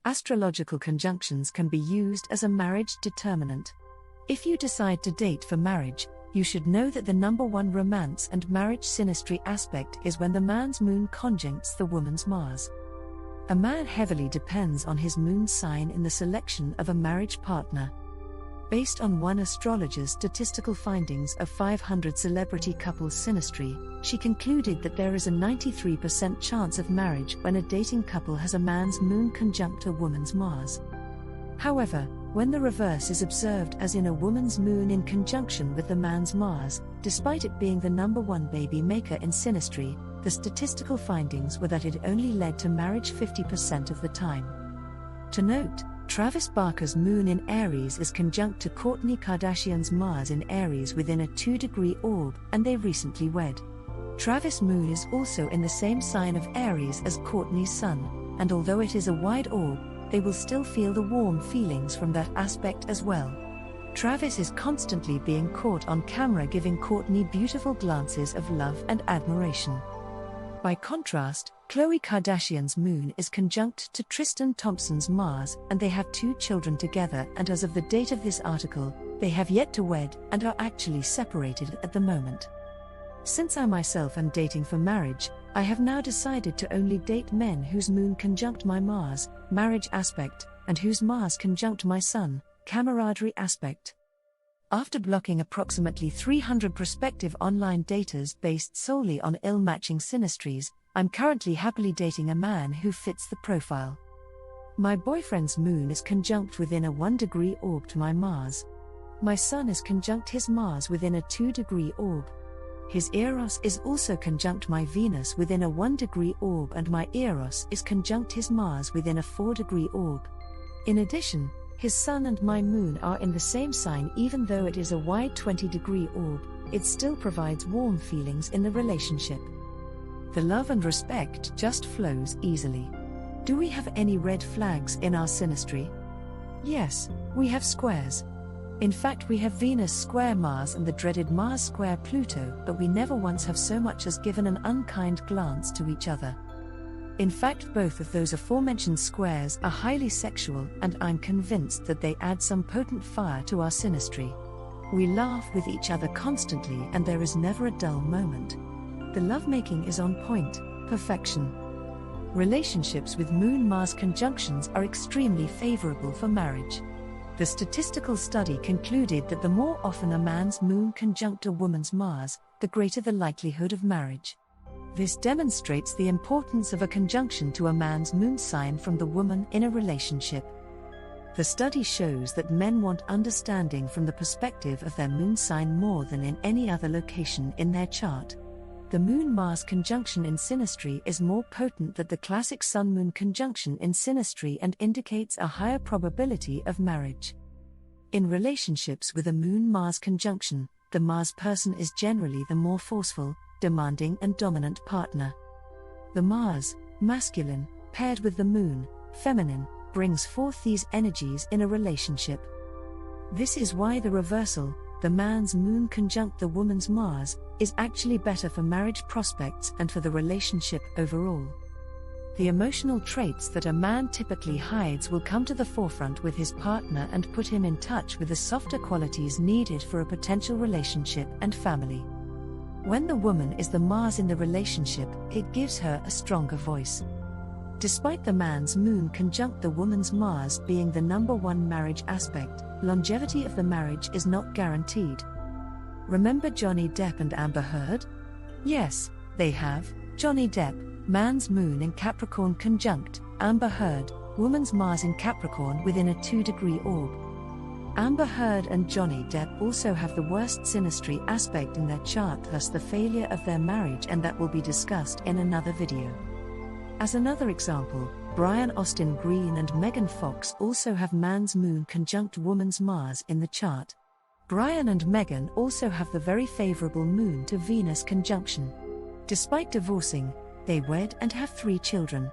Astrological conjunctions can be used as a marriage determinant. If you decide to date for marriage, you should know that the number one romance and marriage synastry aspect is when the man's moon conjuncts the woman's Mars. A man heavily depends on his moon sign in the selection of a marriage partner. Based on one astrologer's statistical findings of 500 celebrity couples synastry, she concluded that there is a 93% chance of marriage when a dating couple has a man's moon conjunct a woman's Mars. However, when the reverse is observed, as in a woman's moon in conjunction with the man's Mars, despite it being the number one baby maker in synastry, the statistical findings were that it only led to marriage 50% of the time. To note, Travis Barker's moon in Aries is conjunct to Kourtney Kardashian's Mars in Aries within a 2-degree orb, and they recently wed. Travis' moon is also in the same sign of Aries as Kourtney's sun, and although it is a wide orb, they will still feel the warm feelings from that aspect as well. Travis is constantly being caught on camera giving Kourtney beautiful glances of love and admiration. By contrast, Khloe Kardashian's moon is conjunct to Tristan Thompson's Mars, and they have 2 children together, and as of the date of this article, they have yet to wed and are actually separated at the moment. Since I myself am dating for marriage, I have now decided to only date men whose moon conjunct my Mars, marriage aspect, and whose Mars conjunct my Sun, camaraderie aspect. After blocking approximately 300 prospective online daters based solely on ill-matching synastries, I'm currently happily dating a man who fits the profile. My boyfriend's moon is conjunct within a 1-degree orb to my Mars. My Sun is conjunct his Mars within a 2-degree orb. His Eros is also conjunct my Venus within a 1-degree orb, and my Eros is conjunct his Mars within a 4-degree orb. In addition, his Sun and my Moon are in the same sign. Even though it is a wide 20-degree orb, it still provides warm feelings in the relationship. The love and respect just flows easily. Do we have any red flags in our synastry? Yes, we have squares. In fact, we have Venus square Mars and the dreaded Mars square Pluto, but we never once have so much as given an unkind glance to each other. In fact, both of those aforementioned squares are highly sexual, and I'm convinced that they add some potent fire to our synastry. We laugh with each other constantly, and there is never a dull moment. The lovemaking is on point, perfection. Relationships with Moon-Mars conjunctions are extremely favorable for marriage. The statistical study concluded that the more often a man's moon conjunct a woman's Mars, the greater the likelihood of marriage. This demonstrates the importance of a conjunction to a man's moon sign from the woman in a relationship. The study shows that men want understanding from the perspective of their moon sign more than in any other location in their chart. The Moon-Mars conjunction in synastry is more potent than the classic Sun-Moon conjunction in synastry and indicates a higher probability of marriage. In relationships with a Moon-Mars conjunction, the Mars person is generally the more forceful, demanding and dominant partner. The Mars, masculine, paired with the Moon, feminine, brings forth these energies in a relationship. This is why the reversal, the man's moon conjunct the woman's Mars, is actually better for marriage prospects and for the relationship overall. The emotional traits that a man typically hides will come to the forefront with his partner and put him in touch with the softer qualities needed for a potential relationship and family. When the woman is the Mars in the relationship, it gives her a stronger voice. Despite the man's moon conjunct the woman's Mars being the number one marriage aspect, longevity of the marriage is not guaranteed. Remember Johnny Depp and Amber Heard? Yes, they have. Johnny Depp, man's moon in Capricorn conjunct Amber Heard, woman's Mars in Capricorn within a 2-degree orb. Amber Heard and Johnny Depp also have the worst synastry aspect in their chart, thus the failure of their marriage, and that will be discussed in another video. As another example, Brian Austin Green and Megan Fox also have man's moon conjunct woman's Mars in the chart. Brian and Megan also have the very favorable moon to Venus conjunction. Despite divorcing, they wed and have 3 children.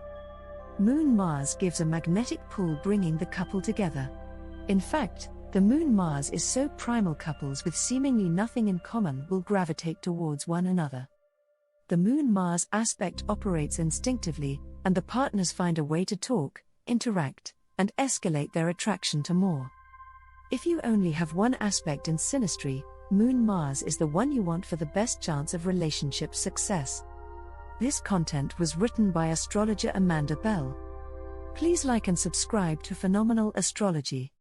Moon-Mars gives a magnetic pull bringing the couple together. In fact, the Moon-Mars is so primal, couples with seemingly nothing in common will gravitate towards one another. The Moon-Mars aspect operates instinctively, and the partners find a way to talk, interact, and escalate their attraction to more. If you only have one aspect in Synastry, Moon Mars is the one you want for the best chance of relationship success. This content was written by astrologer Amanda Bell. Please like and subscribe to Phenomenal Astrology.